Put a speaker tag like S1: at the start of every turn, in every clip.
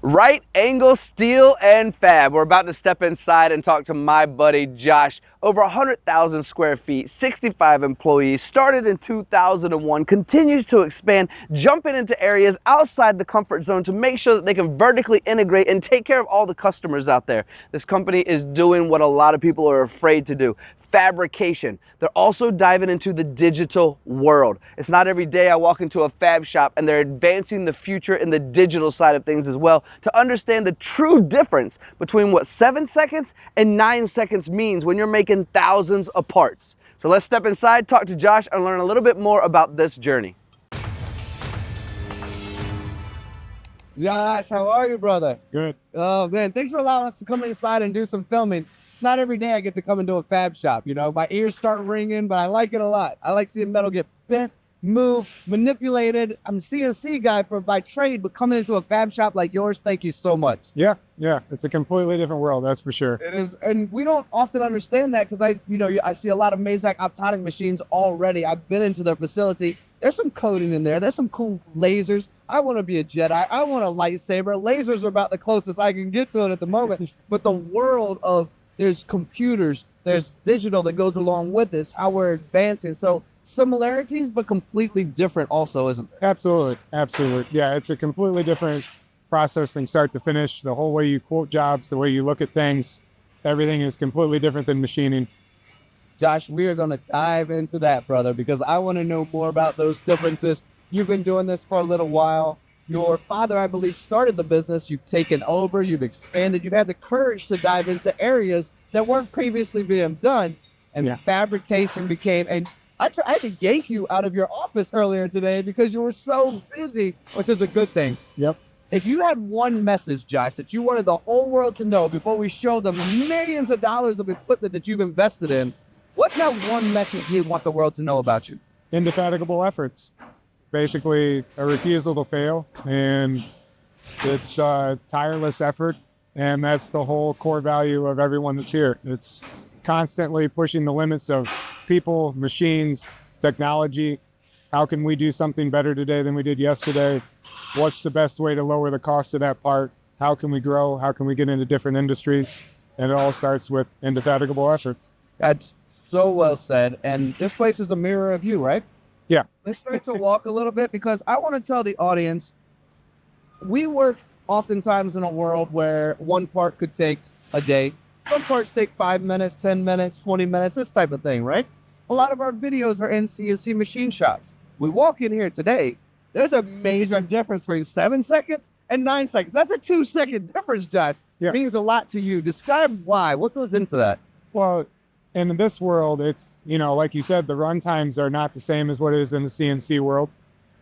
S1: Right angle steel and fab. We're about to step inside and talk to my buddy Josh. Over 100,000 square feet, 65 employees, started in 2001, continues to expand, jumping into areas outside the comfort zone to make sure that they can vertically integrate and take care of all the customers out there. This company is doing what a lot of people are afraid to do. Fabrication. They're also diving into the digital world. It's not every day I walk into a fab shop and they're advancing the future in the digital side of things as well to understand the true difference between what 7 seconds and 9 seconds means when you're making thousands of parts. So let's step inside, talk to Josh, and learn a little bit more about this journey.
S2: Josh, how are you, brother?
S3: Good.
S2: Oh, man, thanks for allowing us to come inside and do some filming. It's not every day I get to come into a fab shop, you know. My ears start ringing, but I like it a lot. I like seeing metal get bent, moved, manipulated. I'm a CNC guy by trade, but coming into a fab shop like yours, thank you so much.
S3: Yeah. It's a completely different world, that's for sure.
S2: It is, and we don't often understand that because I see a lot of Mazak optotic machines already. I've been into their facility. There's some coding in there. There's some cool lasers. I want to be a Jedi. I want a lightsaber. Lasers are about the closest I can get to it at the moment. But the world of there's computers, there's digital that goes along with it. It's how we're advancing. So similarities, but completely different also, isn't it?
S3: Absolutely. Yeah, it's a completely different process from start to finish. The whole way you quote jobs, the way you look at things, everything is completely different than machining.
S2: Josh, we are going to dive into that, brother, because I want to know more about those differences. You've been doing this for a little while. Your father, I believe, started the business. You've taken over, you've expanded, you've had the courage to dive into areas that weren't previously being done. And fabrication became, and I had to yank you out of your office earlier today because you were so busy, which is a good thing.
S3: Yep.
S2: If you had one message, Josh, that you wanted the whole world to know before we show them millions of dollars of equipment that you've invested in, what's that one message you want the world to know about you?
S3: Indefatigable efforts. Basically, a refusal to fail, and it's tireless effort, and that's the whole core value of everyone that's here. It's constantly pushing the limits of people, machines, technology. How can we do something better today than we did yesterday? What's the best way to lower the cost of that part? How can we grow? How can we get into different industries? And it all starts with indefatigable efforts.
S2: That's so well said. And this place is a mirror of you, right?
S3: Yeah.
S2: Let's start to walk a little bit because I want to tell the audience, we work oftentimes in a world where one part could take a day. Some parts take 5 minutes, 10 minutes, 20 minutes, this type of thing, right? A lot of our videos are in CNC machine shops. We walk in here today, there's a major difference between 7 seconds and 9 seconds. That's a 2-second difference, Josh.
S3: Yeah.
S2: It means a lot to you. Describe why. What goes into that?
S3: Well, in this world, it's, like you said, the run times are not the same as what it is in the CNC world.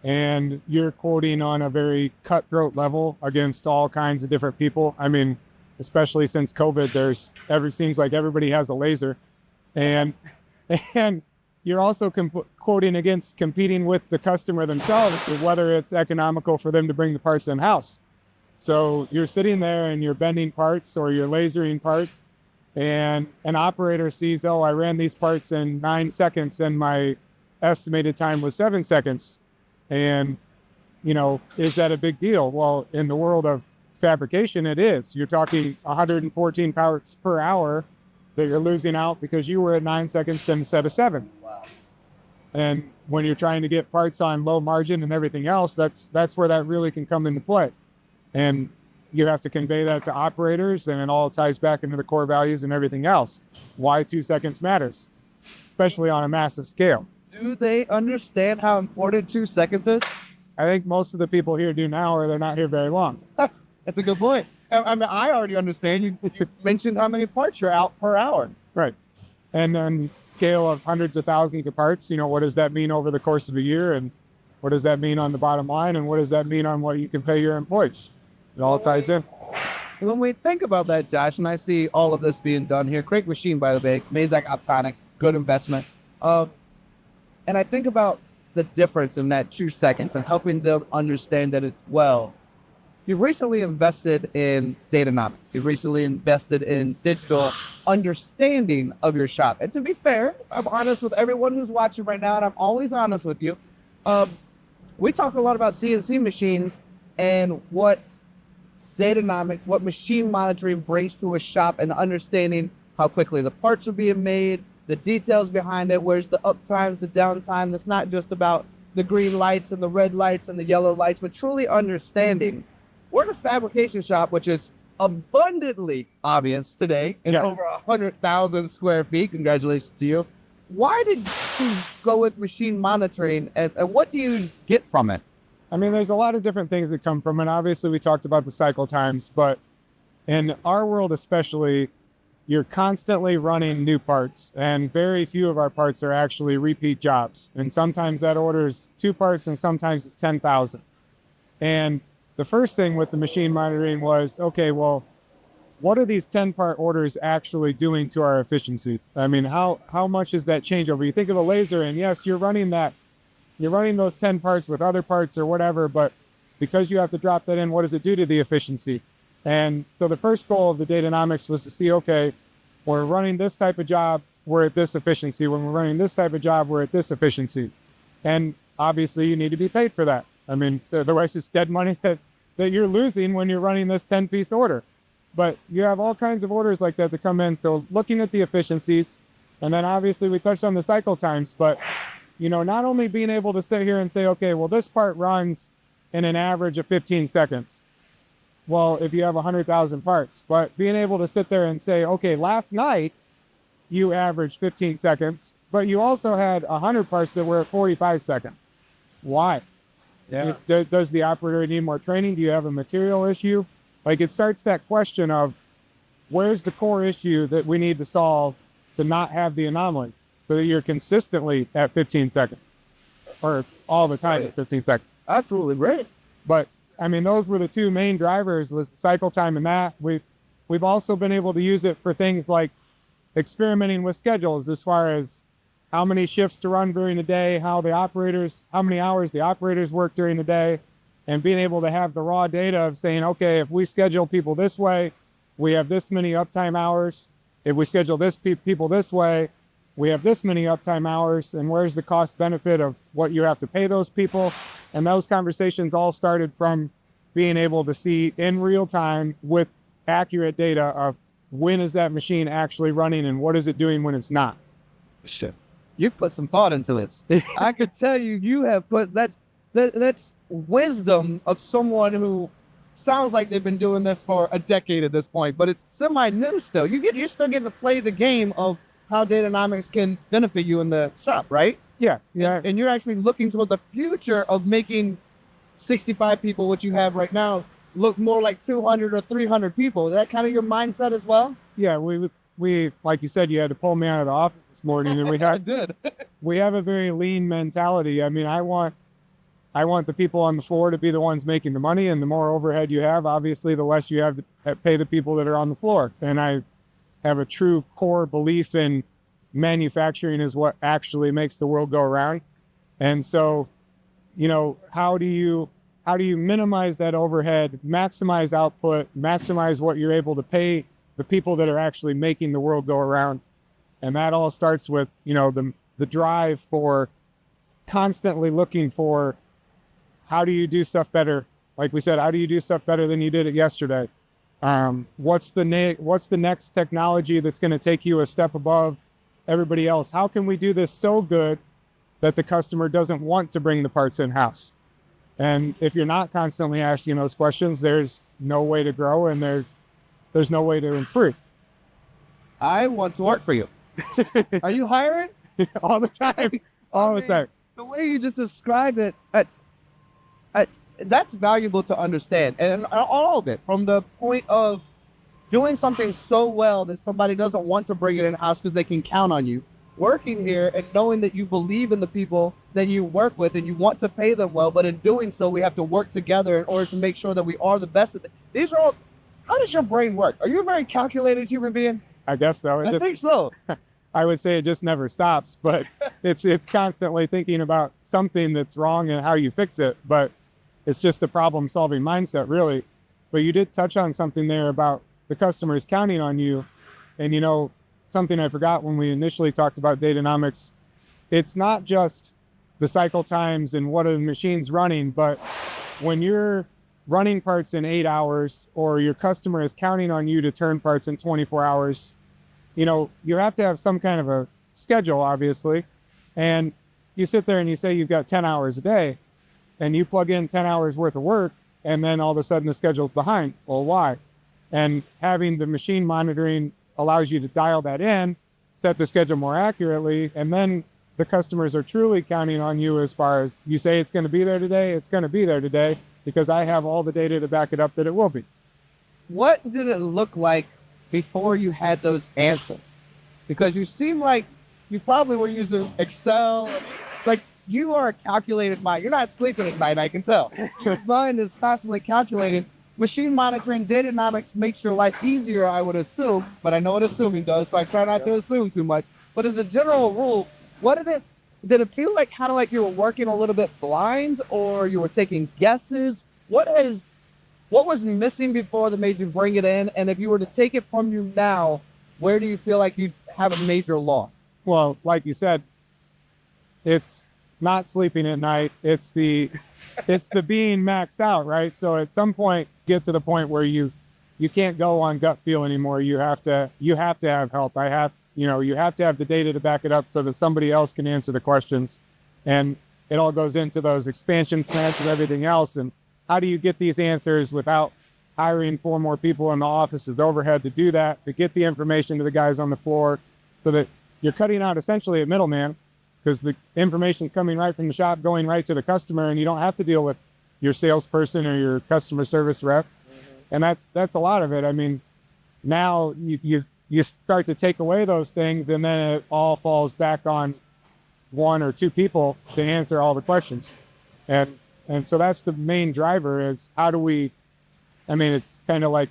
S3: And you're quoting on a very cutthroat level against all kinds of different people. I mean, especially since COVID, seems like everybody has a laser. And you're also competing with the customer themselves, whether it's economical for them to bring the parts in-house. So you're sitting there and you're bending parts or you're lasering parts, and an operator sees, I ran these parts in 9 seconds and my estimated time was 7 seconds. And, is that a big deal? Well, in the world of fabrication, it is. You're talking 114 parts per hour that you're losing out because you were at 9 seconds instead of 7.
S2: Wow.
S3: And when you're trying to get parts on low margin and everything else, that's where that really can come into play. And you have to convey that to operators, and it all ties back into the core values and everything else. Why 2 seconds matters, especially on a massive scale.
S2: Do they understand how important 2 seconds is?
S3: I think most of the people here do now, or they're not here very long.
S2: That's a good point. I mean, I already understand. You mentioned how many parts you're out per hour.
S3: Right. And then scale of hundreds of thousands of parts, what does that mean over the course of a year? And what does that mean on the bottom line? And what does that mean on what you can pay your employees? It all ties in.
S2: When we think about that, Josh, and I see all of this being done here, great machine, by the way, Mazak Optronics, good investment. And I think about the difference in that 2 seconds and helping them understand that as well. You've recently invested in Datanomix. You've recently invested in digital understanding of your shop. And to be fair, I'm honest with everyone who's watching right now, and I'm always honest with you. We talk a lot about CNC machines and what Datanomix, what machine monitoring brings to a shop, and understanding how quickly the parts are being made, the details behind it, where's the uptimes, the downtime. That's not just about the green lights and the red lights and the yellow lights, but truly understanding. We're in a fabrication shop, which is abundantly obvious today in over 100,000 square feet. Congratulations to you. Why did you go with machine monitoring, and what do you get from it?
S3: I mean, there's a lot of different things that come from it. Obviously, we talked about the cycle times, but in our world especially, you're constantly running new parts, and very few of our parts are actually repeat jobs. And sometimes that order's 2 parts, and sometimes it's 10,000. And the first thing with the machine monitoring was, okay, well, what are these 10-part orders actually doing to our efficiency? I mean, how much is that changeover? You think of a laser, and yes, you're running those 10 parts with other parts or whatever, but because you have to drop that in, what does it do to the efficiency? And so the first goal of the Datanomix was to see, okay, we're running this type of job, we're at this efficiency. When we're running this type of job, we're at this efficiency. And obviously you need to be paid for that. I mean, otherwise it's dead money that you're losing when you're running this 10-piece order. But you have all kinds of orders like that come in. So looking at the efficiencies, and then obviously we touched on the cycle times, but not only being able to sit here and say, okay, well, this part runs in an average of 15 seconds. Well, if you have 100,000 parts, but being able to sit there and say, okay, last night you averaged 15 seconds, but you also had 100 parts that were at 45 seconds. Why? Yeah. Does the operator need more training? Do you have a material issue? Like, it starts that question of where's the core issue that we need to solve to not have the anomaly, so that you're consistently at 15 seconds or all the time at 15 seconds.
S2: Absolutely great.
S3: But I mean, those were the 2 main drivers, was cycle time and that. We've also been able to use it for things like experimenting with schedules, as far as how many shifts to run during the day, how many hours the operators work during the day, and being able to have the raw data of saying, okay, if we schedule people this way, we have this many uptime hours. If we schedule people this way, we have this many uptime hours, and where's the cost benefit of what you have to pay those people? And those conversations all started from being able to see in real time with accurate data of when is that machine actually running and what is it doing when it's not.
S2: Shit. You put some thought into this. I could tell you have put, that's wisdom of someone who sounds like they've been doing this for a decade at this point, but it's semi-new still. You're still getting to play the game of how Datanomix can benefit you in the shop, right?
S3: Yeah.
S2: And you're actually looking toward the future of making 65 people, what you have right now, look more like 200 or 300 people. Is that kind of your mindset as well?
S3: Yeah, we like you said, you had to pull me out of the office this morning, and
S2: I did.
S3: We have a very lean mentality. I mean, I want the people on the floor to be the ones making the money, and the more overhead you have, obviously, the less you have to pay the people that are on the floor. And I have a true core belief in manufacturing is what actually makes the world go around. And so, how do you minimize that overhead, maximize output, maximize what you're able to pay the people that are actually making the world go around? And that all starts with, the drive for constantly looking for, how do you do stuff better? Like we said, how do you do stuff better than you did it yesterday? What's the next technology that's going to take you a step above everybody else? How can we do this so good that the customer doesn't want to bring the parts in-house? And if you're not constantly asking those questions, there's no way to grow, and there's no way to improve.
S2: I want to work for you. Are you hiring?
S3: All the time. All the time.
S2: The way you just described it, that's valuable to understand. And all of it, from the point of doing something so well that somebody doesn't want to bring it in-house because they can count on you. Working here and knowing that you believe in the people that you work with and you want to pay them well, but in doing so, we have to work together in order to make sure that we are the best at it. These are all, how does your brain work? Are you a very calculated human being?
S3: I guess so.
S2: I think so.
S3: I would say it just never stops, but it's constantly thinking about something that's wrong and how you fix it. But it's just a problem-solving mindset, really. But you did touch on something there about the customers counting on you. And, something I forgot when we initially talked about Datanomix, it's not just the cycle times and what are the machines running, but when you're running parts in 8 hours, or your customer is counting on you to turn parts in 24 hours, you have to have some kind of a schedule, obviously. And you sit there and you say you've got 10 hours a day, and you plug in 10 hours worth of work, and then all of a sudden the schedule's behind. Well, why? And having the machine monitoring allows you to dial that in, set the schedule more accurately, and then the customers are truly counting on you as far as you say it's going to be there today, it's going to be there today, because I have all the data to back it up that it will be.
S2: What did it look like before you had those answers? Because you seem like you probably were using Excel. Like, you are a calculated mind. You're not sleeping at night, I can tell. Your mind is constantly calculating. Machine monitoring, Datanomix makes your life easier, I would assume, but I know what assuming does, so I try not to assume too much. But as a general rule, did it feel like kind of like you were working a little bit blind, or you were taking guesses? What was missing before that made you bring it in? And if you were to take it from you now, where do you feel like you have a major loss?
S3: Well, like you said, it's not sleeping at night. It's the being maxed out, right? So at some point, get to the point where you can't go on gut feel anymore. You have to have help. You have to have the data to back it up so that somebody else can answer the questions. And it all goes into those expansion plans and everything else. And how do you get these answers without hiring 4 more people in the office as overhead to do that, to get the information to the guys on the floor, so that you're cutting out essentially a middleman, because the information coming right from the shop, going right to the customer, and you don't have to deal with your salesperson or your customer service rep. And that's a lot of it. I mean, now you start to take away those things, and then it all falls back on 1 or 2 people to answer all the questions. And so that's the main driver, is it's kind of like,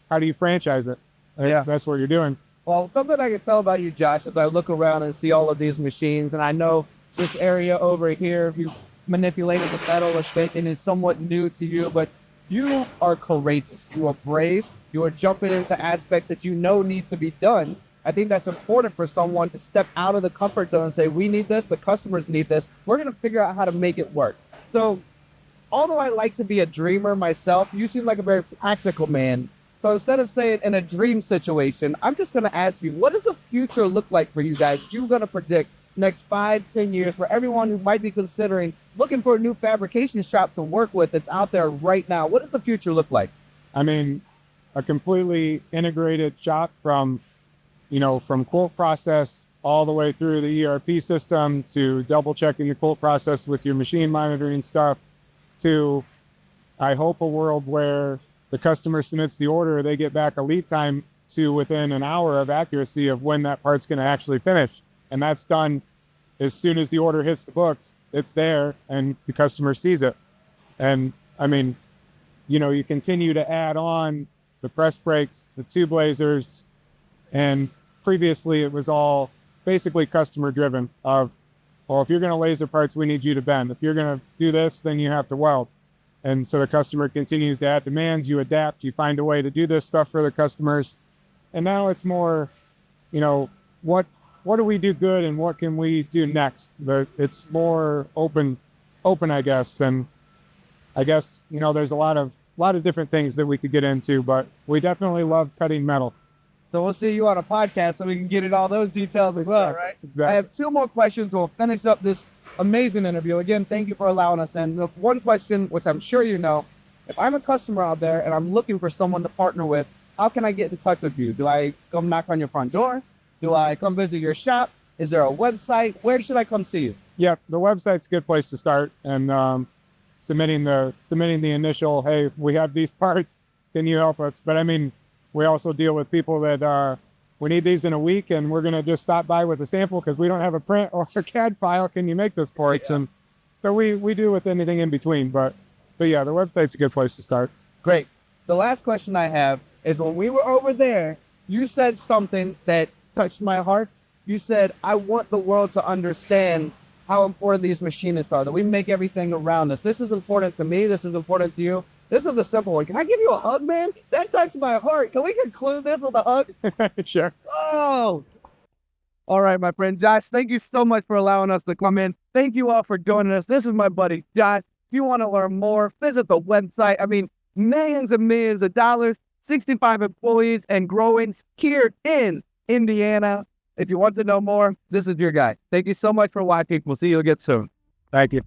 S3: how do you franchise it?
S2: Yeah.
S3: That's what you're doing.
S2: Well, something I can tell about you, Josh, as I look around and see all of these machines, and I know this area over here, you manipulated the metal or shaking, is somewhat new to you, but you are courageous. You are brave. You are jumping into aspects that you know need to be done. I think that's important for someone to step out of the comfort zone and say, we need this, the customers need this. We're going to figure out how to make it work. So, although I like to be a dreamer myself, you seem like a very practical man. So instead of saying in a dream situation, I'm just going to ask you, what does the future look like for you guys? You're going to predict next 5-10 years for everyone who might be considering looking for a new fabrication shop to work with that's out there right now. What does the future look like?
S3: I mean, a completely integrated shop from quote process all the way through the ERP system, to double checking the quote process with your machine monitoring stuff, to, I hope, a world where the customer submits the order, they get back a lead time to within an hour of accuracy of when that part's going to actually finish. And that's done as soon as the order hits the books. It's there and the customer sees it. And I mean, you continue to add on the press brakes, the tube lasers, and previously it was all basically customer driven of, well, if you're going to laser parts, we need you to bend. If you're going to do this, then you have to weld. And so the customer continues to add demands, you adapt, you find a way to do this stuff for the customers. And now it's more, what do we do good and what can we do next? It's more open, I guess. And I guess, there's a lot of different things that we could get into, but we definitely love cutting metal.
S2: So we'll see you on a podcast so we can get into all those details as well. Right? Exactly. I have 2 more questions. We'll finish up this amazing interview. Again, thank you for allowing us in. Look, one question, which I'm sure you know, if I'm a customer out there and I'm looking for someone to partner with, how can I get in touch with you? Do I come knock on your front door? Do I come visit your shop? Is there a website? Where should I come see you?
S3: Yeah, the website's a good place to start. And submitting the initial, hey, we have these parts, can you help us? But I mean, we also deal with people that we need these in a week, and we're going to just stop by with a sample because we don't have a print or a CAD file. Can you make this parts? Yeah. And so we do with anything in between. But yeah, the website's a good place to start.
S2: Great. The last question I have is, when we were over there, you said something that touched my heart. You said, I want the world to understand how important these machinists are, that we make everything around us. This is important to me. This is important to you. This is a simple one. Can I give you a hug, man? That touched my heart. Can we conclude this with a hug?
S3: Sure.
S2: Oh. All right, my friend Josh, thank you so much for allowing us to come in. Thank you all for joining us. This is my buddy, Josh. you want to learn more, visit the website. I mean, millions and millions of dollars, 65 employees and growing here in Indiana. If you want to know more, this is your guy. Thank you so much for watching. We'll see you again soon.
S3: Thank you.